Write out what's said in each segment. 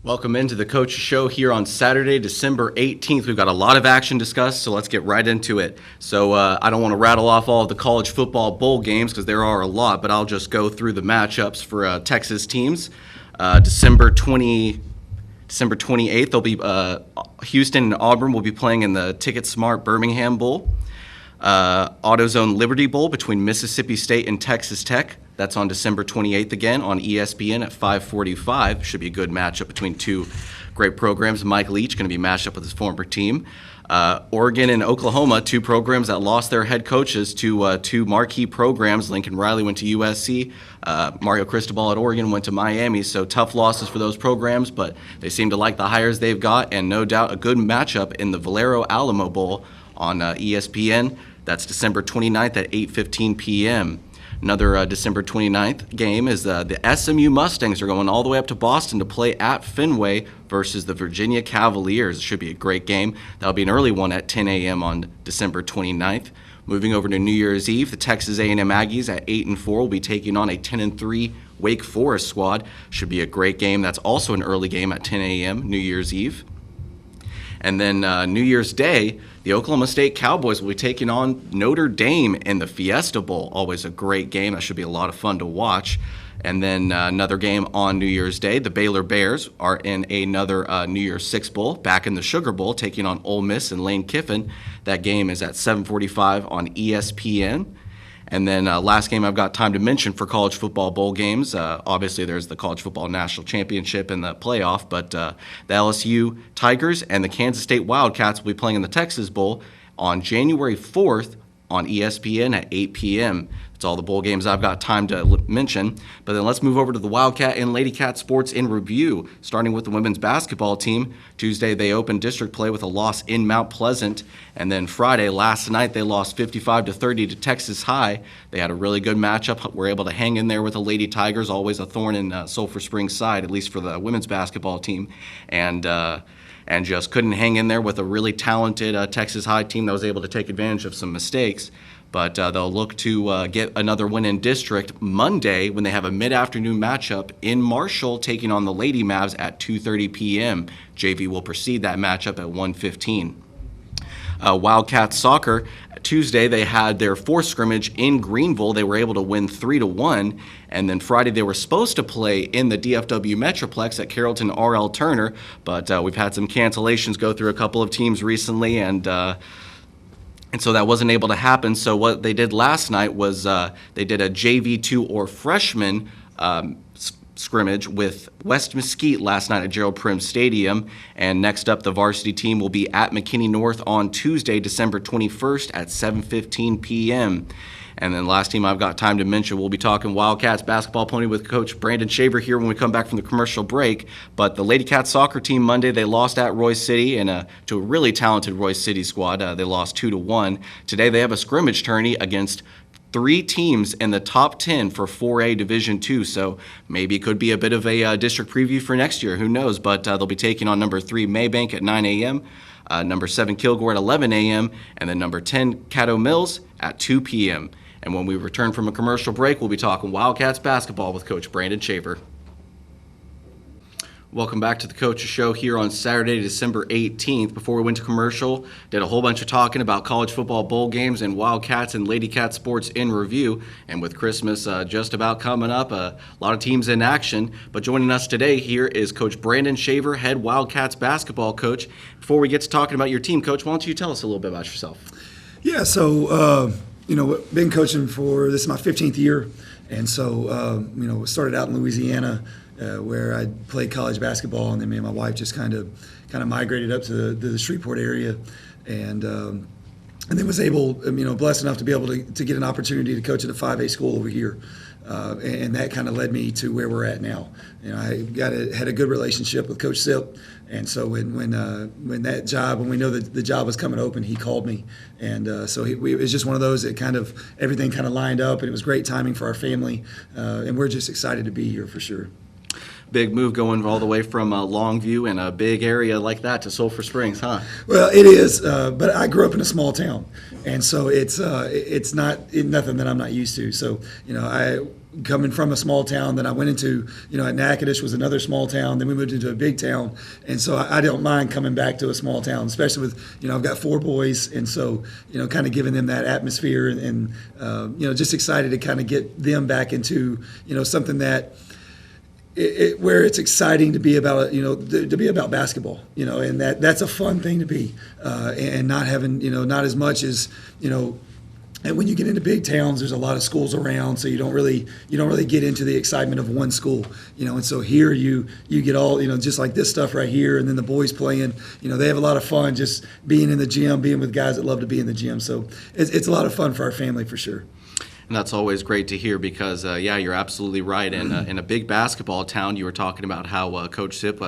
Welcome into the Coach Show here on Saturday, December 18th. We've got a lot of action discussed, so let's get right into it. So I don't want to rattle off all of the college football bowl games because there are a lot, but I'll just go through the matchups for Texas teams. December 28th, they'll be Houston and Auburn will be playing in the Ticket Smart Birmingham Bowl. AutoZone Liberty Bowl between Mississippi State and Texas Tech. That's on December 28th again on ESPN at 5:45. Should be a good matchup between two great programs. Mike Leach going to be matched up with his former team. Oregon and Oklahoma, two programs that lost their head coaches to two marquee programs. Lincoln Riley went to USC. Mario Cristobal at Oregon went to Miami. So tough losses for those programs, but they seem to like the hires they've got, and no doubt a good matchup in the Valero Alamo Bowl on ESPN. That's December 29th at 8:15 p.m. Another December 29th game is the SMU Mustangs are going all the way up to Boston to play at Fenway versus the Virginia Cavaliers. It should be a great game. That'll be an early one at 10 a.m. on December 29th. Moving over to New Year's Eve, the Texas A&M Aggies at 8-4 will be taking on a 10-3 Wake Forest squad. Should be a great game. That's also an early game at 10 a.m. New Year's Eve. And then New Year's Day, the Oklahoma State Cowboys will be taking on Notre Dame in the Fiesta Bowl. Always a great game. That should be a lot of fun to watch. And then another game on New Year's Day, the Baylor Bears are in another New Year's Six Bowl, back in the Sugar Bowl, taking on Ole Miss and Lane Kiffin. That game is at 7:45 on ESPN. And then last game I've got time to mention for college football bowl games. Obviously, there's the College Football National Championship and the playoff, but the LSU Tigers and the Kansas State Wildcats will be playing in the Texas Bowl on January 4th on ESPN at 8 p.m. That's all the bowl games I've got time to mention. But then let's move over to the Wildcat and Lady Cat sports in review, starting with the women's basketball team. Tuesday, they opened district play with a loss in Mount Pleasant. And then Friday, last night, they lost 55-30 to Texas High. They had a really good matchup. Were able to hang in there with the Lady Tigers, always a thorn in Sulphur Springs' side, at least for the women's basketball team. And just couldn't hang in there with a really talented Texas High team that was able to take advantage of some mistakes. But they'll look to get another win in district Monday when they have a mid-afternoon matchup in Marshall taking on the Lady Mavs at 2:30 p.m. JV will precede that matchup at 1:15. Wildcat Soccer, Tuesday they had their fourth scrimmage in Greenville. They were able to win 3-1. And then Friday they were supposed to play in the DFW Metroplex at Carrollton R.L. Turner, but we've had some cancellations go through a couple of teams recently, and so that wasn't able to happen. So what they did last night was they did a JV2 or freshman scrimmage with West Mesquite last night at Gerald Prim Stadium. And next up, the varsity team will be at McKinney North on Tuesday, December 21st at 7:15 p.m. And then last team I've got time to mention, we'll be talking Wildcats basketball pony with Coach Brandon Shaver here when we come back from the commercial break. But the Lady Cats soccer team Monday, they lost at Royce City and to a really talented Royce City squad. They lost 2-1. Today they have a scrimmage tourney against three teams in the top 10 for 4A Division II, so maybe it could be a bit of a district preview for next year. Who knows? But they'll be taking on number 3 Maybank at 9 a.m., number 7 Kilgore at 11 a.m., and then number 10 Caddo Mills at 2 p.m. And when we return from a commercial break, we'll be talking Wildcats basketball with Coach Brandon Shaver. Welcome back to the Coach's Show here on Saturday, December 18th. Before we went to commercial, did a whole bunch of talking about college football bowl games and Wildcats and Lady Cat sports in review. And with Christmas just about coming up, a lot of teams in action. But joining us today here is Coach Brandon Shaver, head Wildcats basketball coach. Before we get to talking about your team, Coach, why don't you tell us a little bit about yourself? Yeah, so, been coaching this is my 15th year. And so, started out in Louisiana, where I played college basketball, and then me and my wife just kind of migrated up to the Shreveport area, and then was able, blessed enough to be able to get an opportunity to coach at a 5A school over here, and that kind of led me to where we're at now. I had a good relationship with Coach Sip, and so when we know that the job was coming open, he called me, and so it was just one of those that everything kind of lined up, and it was great timing for our family, and we're just excited to be here for sure. Big move going all the way from Longview and a big area like that to Sulphur Springs, huh? Well, it is, but I grew up in a small town, and so it's not nothing that I'm not used to. So, coming from a small town that I went into, at Natchitoches was another small town. Then we moved into a big town. And so I don't mind coming back to a small town, especially with, I've got 4 boys. And so, kind of giving them that atmosphere and just excited to kind of get them back into, something that, where it's exciting to be about, to be about basketball, and that's a fun thing to be, and not having, not as much as, and when you get into big towns, there's a lot of schools around, so you don't really get into the excitement of one school, and so here you get all, just like this stuff right here, and then the boys playing, they have a lot of fun just being in the gym, being with guys that love to be in the gym. So it's a lot of fun for our family for sure. And that's always great to hear because, you're absolutely right. In a big basketball town, you were talking about how Coach Sip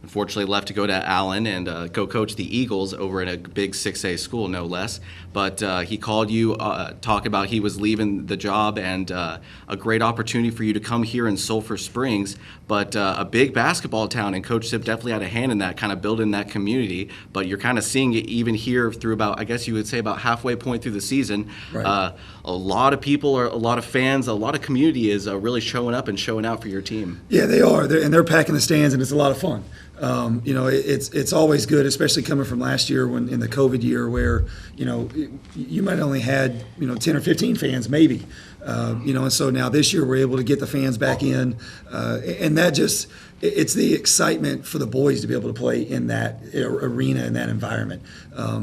unfortunately left to go to Allen and go coach the Eagles over in a big 6A school, no less. But he called you, talking about he was leaving the job and a great opportunity for you to come here in Sulphur Springs. But a big basketball town, and Coach Sip definitely had a hand in that, kind of building that community. But you're kind of seeing it even here through about, I guess you would say about halfway point through the season. Right. A lot of people, or a lot of fans, a lot of community is really showing up and showing out for your team. Yeah, they are. They're packing the stands, and it's a lot of fun. It's always good, especially coming from last year when in the COVID year where, you might only had, 10 or 15 fans maybe. And so now this year we're able to get the fans back in. And that just, it's the excitement for the boys to be able to play in that arena, in that environment.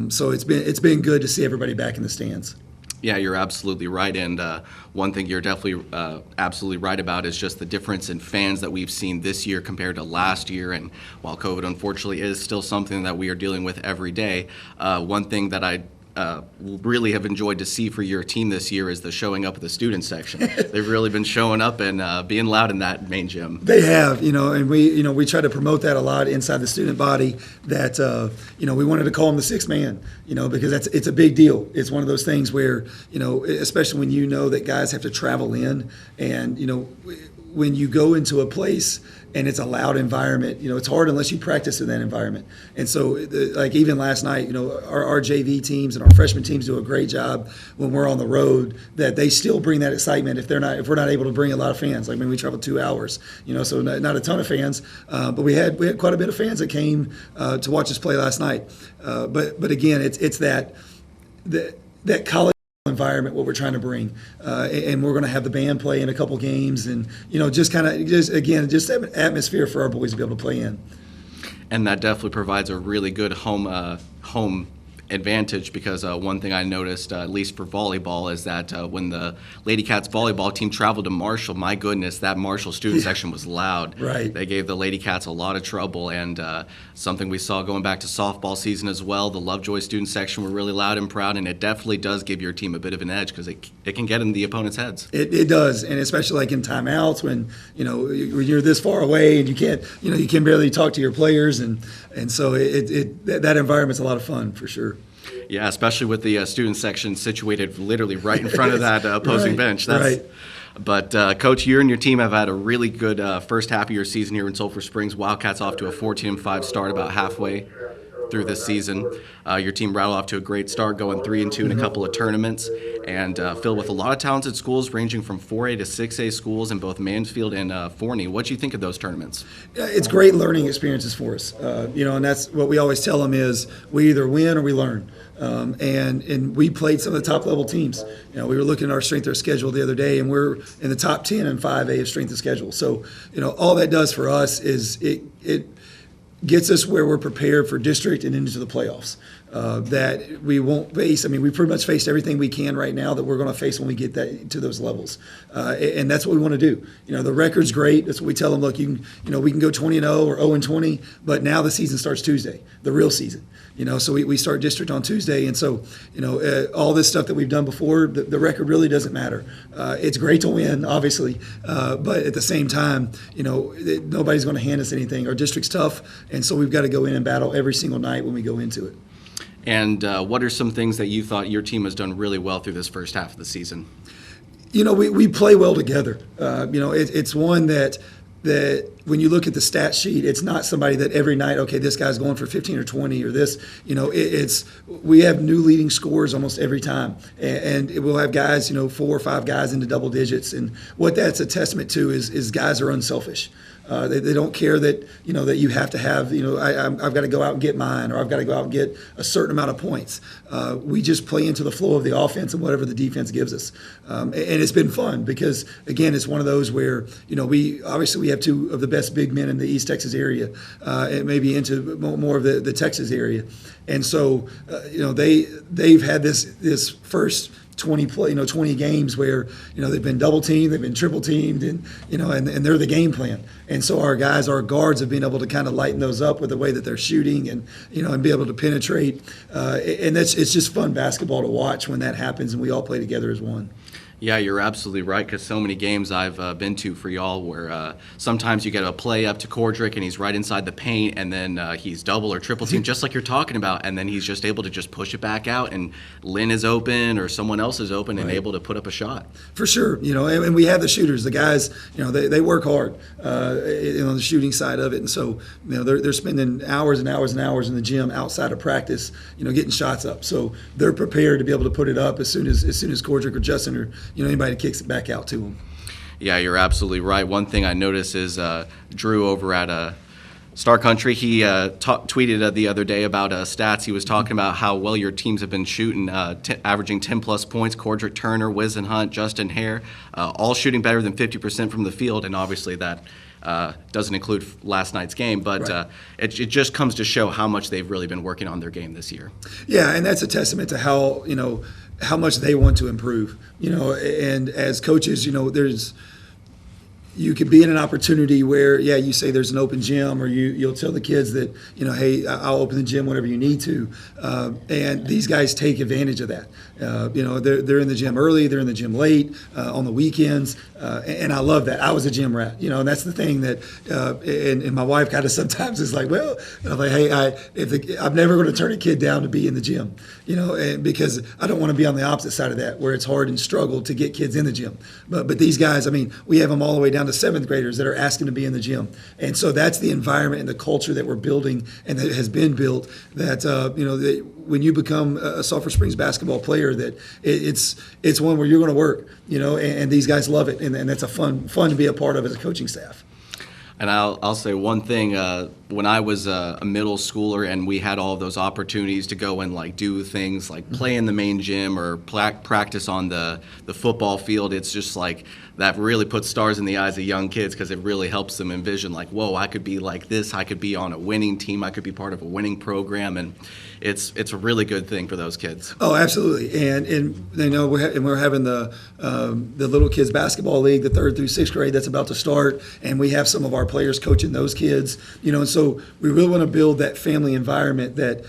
So it's been good to see everybody back in the stands. Yeah, you're absolutely right. And one thing you're definitely absolutely right about is just the difference in fans that we've seen this year compared to last year. And while COVID, unfortunately, is still something that we are dealing with every day, one thing that I really have enjoyed to see for your team this year is the showing up of the student section. They've really been showing up and being loud in that main gym. They have, and we try to promote that a lot inside the student body. That we wanted to call them the sixth man, because it's a big deal. It's one of those things where especially when that guys have to travel in, and when you go into a place and it's a loud environment, it's hard unless you practice in that environment. And so, like even last night, our JV teams and our freshman teams do a great job when we're on the road. That they still bring that excitement if we're not able to bring a lot of fans. Like when we traveled 2 hours, so not a ton of fans, but we had quite a bit of fans that came to watch us play last night. But again, it's that college environment, what we're trying to bring, and we're going to have the band play in a couple games, and just atmosphere for our boys to be able to play in. And that definitely provides a really good home advantage, because one thing I noticed, at least for volleyball, is that when the Lady Cats volleyball team traveled to Marshall, my goodness, that Marshall student section was loud. Right. They gave the Lady Cats a lot of trouble, and something we saw going back to softball season as well. The Lovejoy student section were really loud and proud, and it definitely does give your team a bit of an edge because it can get in the opponent's heads. It does, and especially like in timeouts when when you're this far away and you can barely talk to your players, and so that environment's a lot of fun for sure. Yeah, especially with the student section situated literally right in front of that opposing bench. Right. But, Coach, you and your team have had a really good first half of your season here in Sulphur Springs. Wildcats off to a 14-5 start about halfway through this season. Your team rattled off to a great start, going 3-2 in a couple of tournaments, and filled with a lot of talented schools ranging from 4A to 6A schools in both Mansfield and Forney. What do you think of those tournaments? It's great learning experiences for us, and that's what we always tell them is we either win or we learn. And we played some of the top level teams. We were looking at our strength of schedule the other day, and we're in the top 10 in 5A of strength of schedule. So, all that does for us is it gets us where we're prepared for district and into the playoffs. That we won't face. We pretty much faced everything we can right now that we're going to face when we get to those levels, and that's what we want to do. The record's great. That's what we tell them. Look, we can go 20-0 or 0-20, but now the season starts Tuesday, the real season. So we start district on Tuesday, and so all this stuff that we've done before, the record really doesn't matter. It's great to win, obviously, but at the same time, nobody's going to hand us anything. Our district's tough, and so we've got to go in and battle every single night when we go into it. And what are some things that you thought your team has done really well through this first half of the season? We play well together. It's one that that when you look at the stat sheet, it's not somebody that every night, okay, this guy's going for 15 or 20 or this, we have new leading scorers almost every time. And we'll have guys, 4 or 5 guys into double digits. And what that's a testament to is guys are unselfish. They don't care that that you have to have I've got to go out and get mine, or I've got to go out and get a certain amount of points. We just play into the flow of the offense and whatever the defense gives us, and it's been fun because again it's one of those where we have 2 of the best big men in the East Texas area, and maybe into more of the Texas area, and so they've had this first 20 games where they've been double teamed, they've been triple teamed, and and they're the game plan. And so our guards have been able to kind of lighten those up with the way that they're shooting, and and be able to penetrate. And it's just fun basketball to watch when that happens, and we all play together as one. Yeah, you're absolutely right, because so many games I've been to for y'all where sometimes you get a play up to Cordrick and he's right inside the paint, and then he's double or triple teamed, just like you're talking about, and then he's just able to just push it back out, and Lynn is open or someone else is open and able to put up a shot. For sure, and we have the shooters. The guys, they work hard on the shooting side of it, and so they're spending hours and hours and hours in the gym outside of practice, getting shots up. So they're prepared to be able to put it up as soon as Cordrick or Justin or anybody kicks it back out to them. Yeah, you're absolutely right. One thing I noticed is Drew over at Star Country, he tweeted the other day about stats. He was talking about how well your teams have been shooting, averaging 10-plus points. Cordrick Turner, Wizenhunt, Justin Hare, all shooting better than 50% from the field, and obviously that doesn't include last night's game, but right. It just comes to show how much they've really been working on their game this year. Yeah, and that's a testament to how much they want to improve. And as coaches, you could be in an opportunity where, you say there's an open gym, or you'll tell the kids that, hey, I'll open the gym whenever you need to. And these guys take advantage of that. They're in the gym early, they're in the gym late, on the weekends. And I love that. I was a gym rat, and that's the thing that, and my wife kind of sometimes is like, well, I'm like, hey, I'm never going to turn a kid down to be in the gym, and because I don't want to be on the opposite side of that, where it's hard and struggle to get kids in the gym. But these guys, we have them all the way down to 7th graders that are asking to be in the gym. And so that's the environment and the culture that we're building and that has been built, that, when you become a Sulphur Springs basketball player, that it's one where you're going to work, and these guys love it. And that's a fun to be a part of as a coaching staff. And I'll say one thing. When I was a middle schooler and we had all of those opportunities to go and do things like play in the main gym or practice on the football field, it's just that really puts stars in the eyes of young kids, because it really helps them envision whoa, I could be like this. I could be on a winning team. I could be part of a winning program, and it's a really good thing for those kids. Oh, absolutely. And we're having the little kids basketball league, the 3rd through 6th grade, that's about to start, and we have some of our players coaching those kids. And so we really want to build that family environment that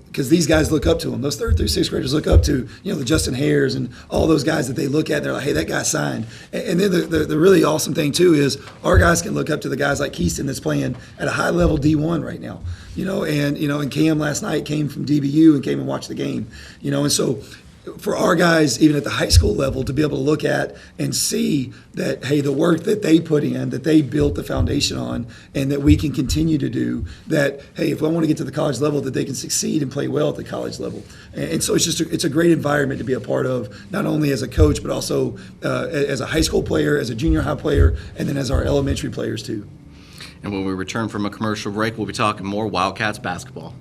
because these guys look up to them. Those 3rd through 6th graders look up to, the Justin Hares and all those guys that they look at and they're like, hey, that guy signed. And then the really awesome thing, too, is our guys can look up to the guys like Keaston that's playing at a high-level D1 right now. And Cam last night came from DBU and came and watched the game. And so for our guys, even at the high school level, to be able to look at and see that, hey, the work that they put in, that they built the foundation on, and that we can continue to do, that, hey, if I want to get to the college level, that they can succeed and play well at the college level. And so it's a great environment to be a part of, not only as a coach, but also as a high school player, as a junior high player, and then as our elementary players too. And when we return from a commercial break, we'll be talking more Wildcats basketball.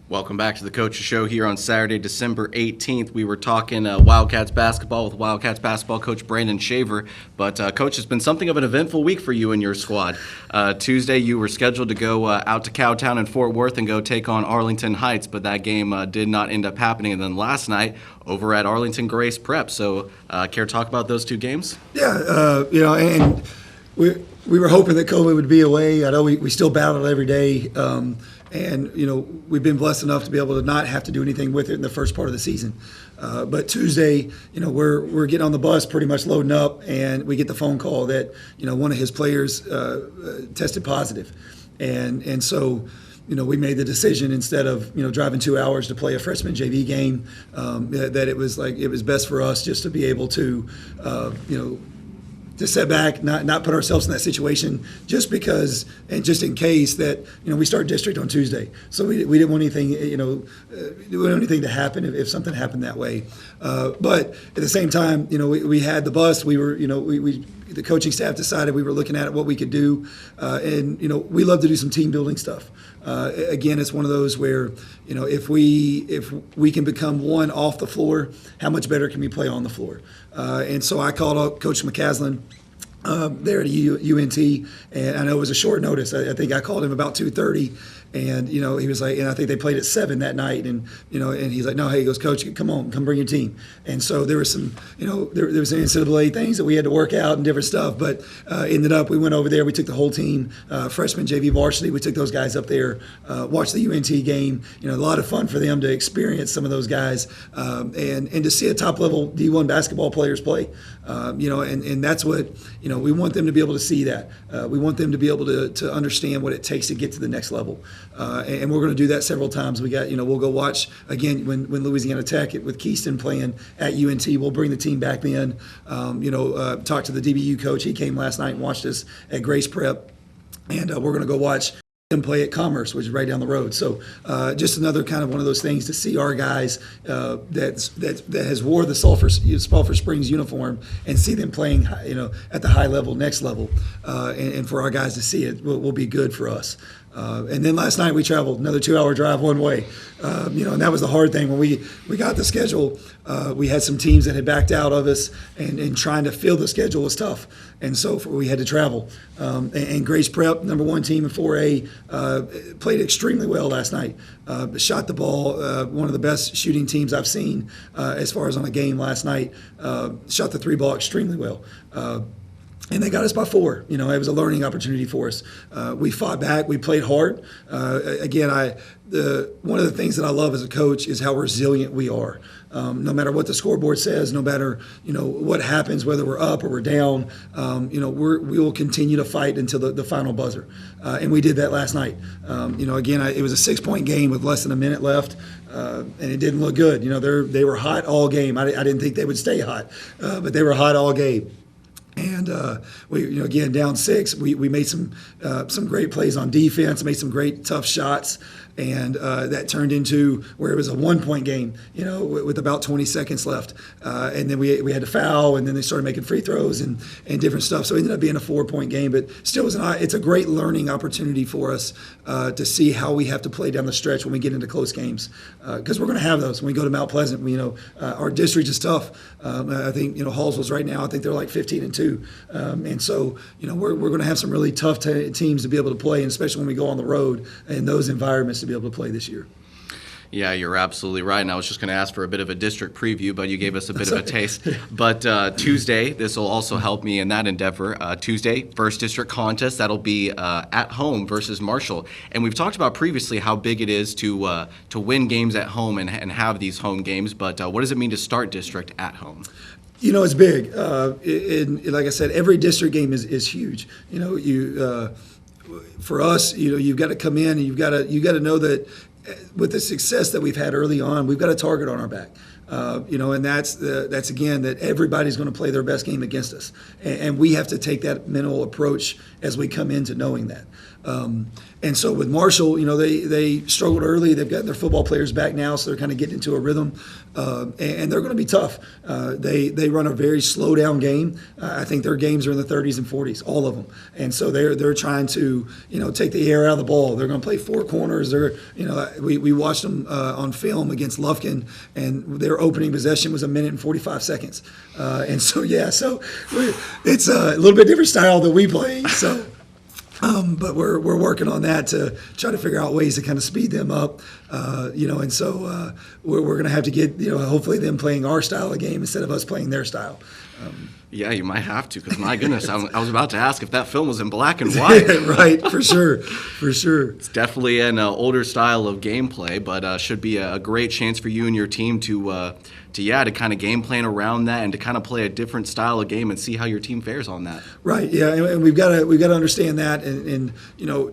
Welcome back to the Coach's Show here on Saturday, December 18th. We were talking Wildcats basketball with Wildcats basketball coach Brandon Shaver. But, Coach, it's been something of an eventful week for you and your squad. Tuesday, you were scheduled to go out to Cowtown and Fort Worth and go take on Arlington Heights, but that game did not end up happening. And then last night, over at Arlington Grace Prep. So, care to talk about those 2 games? Yeah, and we were hoping that COVID would be away. I know we still battle it every day. And, we've been blessed enough to be able to not have to do anything with it in the first part of the season. But Tuesday, we're getting on the bus pretty much loading up, and we get the phone call that, one of his players tested positive. And so, we made the decision, instead of, driving 2 hours to play a freshman JV game, that it was best for us just to be able to, sit back, not put ourselves in that situation, just because and just in case that we start district on Tuesday. So we didn't want anything we didn't want anything to happen if something happened that way. But at the same time, we had the bus. We were the coaching staff decided we were looking at what we could do, and we love to do some team building stuff. Again, it's one of those where if we can become one off the floor, how much better can we play on the floor? And so I called up Coach McCaslin there at UNT, and I know it was a short notice. I think I called him about 2:30. And he was like, and I think they played at 7 that night, and and he's like, no, hey, he goes, Coach, come on, come bring your team. And so there was some, there was some NCAA things that we had to work out and different stuff, but ended up we went over there, we took the whole team, freshman, JV, varsity, we took those guys up there, watched the UNT game. A lot of fun for them to experience some of those guys, and to see a top level D1 basketball players play. And that's what we want them to be able to see that. We want them to be able to understand what it takes to get to the next level. And we're going to do that several times. We got, we'll go watch again when Louisiana Tech with Keyston playing at UNT. We'll bring the team back then. Talk to the DBU coach. He came last night and watched us at Grace Prep, and we're going to go watch them play at Commerce, which is right down the road. So just another kind of one of those things to see our guys that has wore the Sulphur Springs uniform and see them playing, at the high level, next level, and for our guys to see it will be good for us. And then last night we traveled another 2-hour drive one way, and that was the hard thing when we got the schedule. We had some teams that had backed out of us, and trying to fill the schedule was tough. And so we had to travel. And Grace Prep, number 1 team in 4A, played extremely well last night. Shot the ball, one of the best shooting teams I've seen as far as on a game last night. Shot the 3 ball extremely well. And they got us by 4. It was a learning opportunity for us. We fought back. We played hard. Again, one of the things that I love as a coach is how resilient we are. No matter what the scoreboard says, no matter what happens, whether we're up or we're down, we will continue to fight until the final buzzer. And we did that last night. Again, it was a 6-point game with less than a minute left, and it didn't look good. They were hot all game. I didn't think they would stay hot, but they were hot all game. And we, again, down 6, we made some great plays on defense, made some great tough shots, and that turned into where it was a 1-point game, with about 20 seconds left. And then we had to foul, and then they started making free throws and different stuff. So it ended up being a 4-point game, but still it's a great learning opportunity for us to see how we have to play down the stretch when we get into close games, because we're going to have those when we go to Mount Pleasant. Our district is tough. I think Hallsville's right now, I think they're like 15-2. And so, we're going to have some really tough teams to be able to play, and especially when we go on the road in those environments to be able to play this year. Yeah, you're absolutely right. And I was just going to ask for a bit of a district preview, but you gave us a bit of a taste. But Tuesday, this will also help me in that endeavor. Tuesday, first district contest. That'll be at home versus Marshall. And we've talked about previously how big it is to win games at home and have these home games. But what does it mean to start district at home? It's big. Like I said, every district game is huge. For us, you've got to come in and you've got to know that with the success that we've had early on, we've got a target on our back. And that's again that everybody's going to play their best game against us, and we have to take that mental approach as we come into knowing that. And so with Marshall, they struggled early. They've got their football players back now, so they're kind of getting into a rhythm, and they're going to be tough. They run a very slow down game. I think their games are in the 30s and 40s, all of them. And so they're trying to take the air out of the ball. They're going to play 4 corners. We watched them on film against Lufkin, and their opening possession was 1 minute and 45 seconds. And so it's a little bit different style that we play. So. But we're working on that to try to figure out ways to kind of speed them up, and so we're going to have to get, hopefully them playing our style of game instead of us playing their style. Yeah, you might have to, because my goodness, I was about to ask if that film was in black and white. Right, for sure. It's definitely an older style of gameplay, but should be a great chance for you and your team to kind of game plan around that and to kind of play a different style of game and see how your team fares on that. Right, yeah, and we've got to understand that and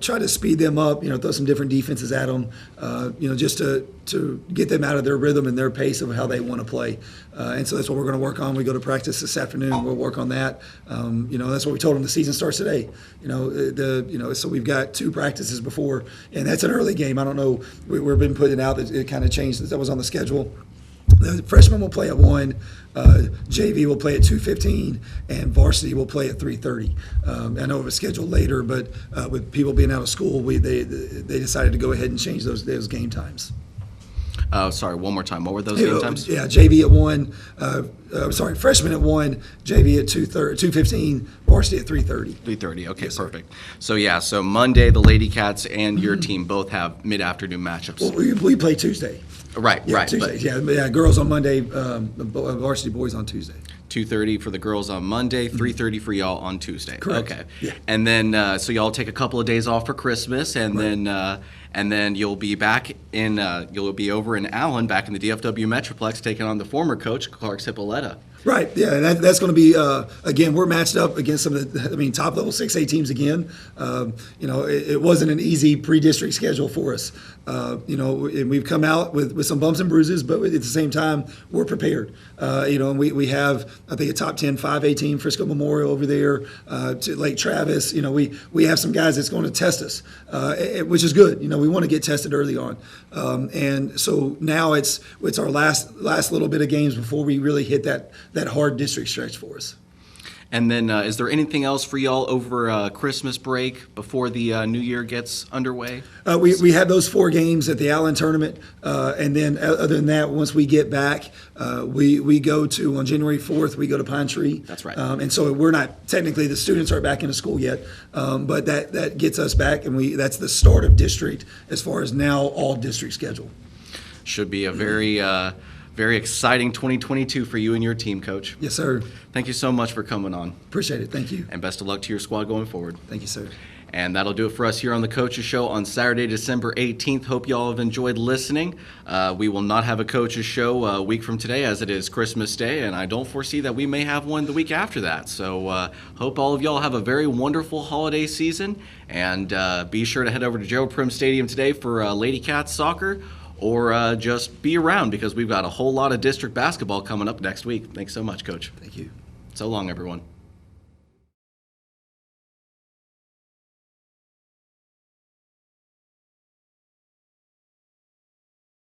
try to speed them up, throw some different defenses at them, just to get them out of their rhythm and their pace of how they want to play. And so that's what we're going to work on. We go to practice this afternoon. we'll work on that. That's what we told them. The season starts today. So we've got 2 practices before, and that's an early game. I don't know. We've been putting it out that it kind of changed. That was on the schedule. The freshmen will play at 1, JV will play at 2:15, and varsity will play at 3:30. I know it was scheduled later, but with people being out of school, they decided to go ahead and change those game times. Sorry, one more time. What were those game times? Yeah, JV at 1. Freshman at 1, JV at 2:15, varsity at 3:30. 3:30. Okay, Yes, sir. perfect. So Monday the Lady Cats and your team both have mid-afternoon matchups. Well, we play Tuesday. Right. Tuesday. But Girls on Monday, varsity boys on Tuesday. 2:30 for the girls on Monday, 3:30 for y'all on Tuesday. Correct. Okay. Yeah. And then so y'all take a couple of days off for Christmas, and then you'll be back in you'll be over in Allen, back in the DFW Metroplex, taking on the former coach Clark Hippolyta. Right. Yeah, and that's going to be again. We're matched up against some of the top level 6A teams again. It wasn't an easy pre-district schedule for us. And we've come out with some bumps and bruises, but at the same time, we're prepared. And we have, I think, a top 10 5A team, Frisco Memorial over there, to Lake Travis. We have some guys that's going to test us, which is good. We want to get tested early on, and so now it's our last little bit of games before we really hit that hard district stretch for us. And then is there anything else for y'all over Christmas break before the new year gets underway? We have those 4 games at the Allen tournament, and then other than that, once we get back, we go to, on January 4th, we go to Pine Tree. That's right. And so we're not, technically the students aren't back into school yet, but that gets us back, and that's the start of district as far as now all district schedule. Should be a very exciting 2022 for you and your team, Coach. Yes, sir. Thank you so much for coming on. Appreciate it. Thank you. And best of luck to your squad going forward. Thank you, sir. And that'll do it for us here on the Coaches Show on Saturday, December 18th. Hope y'all have enjoyed listening. We will not have a Coaches Show a week from today, as it is Christmas Day, and I don't foresee that we may have one the week after that. So hope all of y'all have a very wonderful holiday season, and be sure to head over to Gerald Prim Stadium today for Lady Cats soccer, or just be around, because we've got a whole lot of district basketball coming up next week. Thanks so much, Coach. Thank you. So long, everyone.